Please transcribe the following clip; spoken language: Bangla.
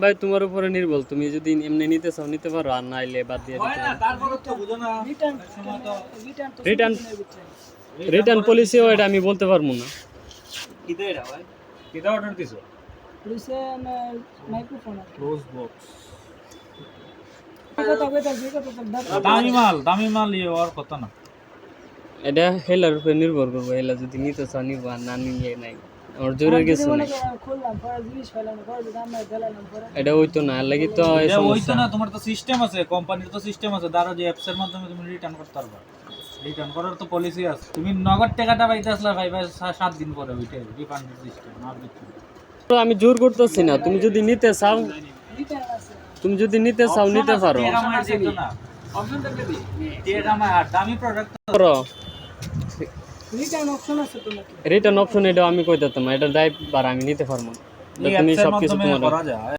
ভাই তোমার উপরে নির্ভর, তুমি যদি এমনি নিতে চাও নিতে পারো, আর নাইলে বাদ দিয়ে দিতে পারো। তারপর তো বুঝো না রিটার্ন রিটার্ন পলিসিও এটা আমি বলতে পারবো না। কি দে এটা ভাই কিটা অর্ডার দিছো পুলিশে মাইক্রোফোন ক্লোজ বক্স দামি মাল ইয়ে আর কথা না এটা হেলার উপরে নির্ভর করবো, হেলা যদি নিতে চাও নিবো, আর না নিলে নাই, আমার জোরের কিছু নাই। খুললাম পরে জিনিস ফেলাম পরে দাম নাই ফেলাম পরে এটা হইতো না, আর লাগি তো এই এটা হইতো সমস্যা। না, তোমার তো সিস্টেম আছে, কোম্পানির তো সিস্টেম আছে, দাঁড়ো যে অ্যাপস এর মাধ্যমে তুমি রিটার্ন করতে পারবা, রিটার্ন করার তো পলিসি আছে। তুমি নগদ টাকাটা পাইতে আসলা ভাই 7 দিন পরে ওইটা রিফান্ডের সিস্টেম আর কিছু না। তো আমি জোর করতেছি না, তুমি যদি নিতে চাও, রিটার্ন আছে তুমি যদি নিতে চাও নিতে পারো। অপশনটা কে দিই এটা আমার দামি প্রোডাক্ট করো রিটার্ন অপশন আছে তোমাকে রিটার্ন অপশন, এটা আমি কই দিতাম, এটা দায় বার আমি নিতে পারবো না। তুমি সবকিছু তোমার করা যায়।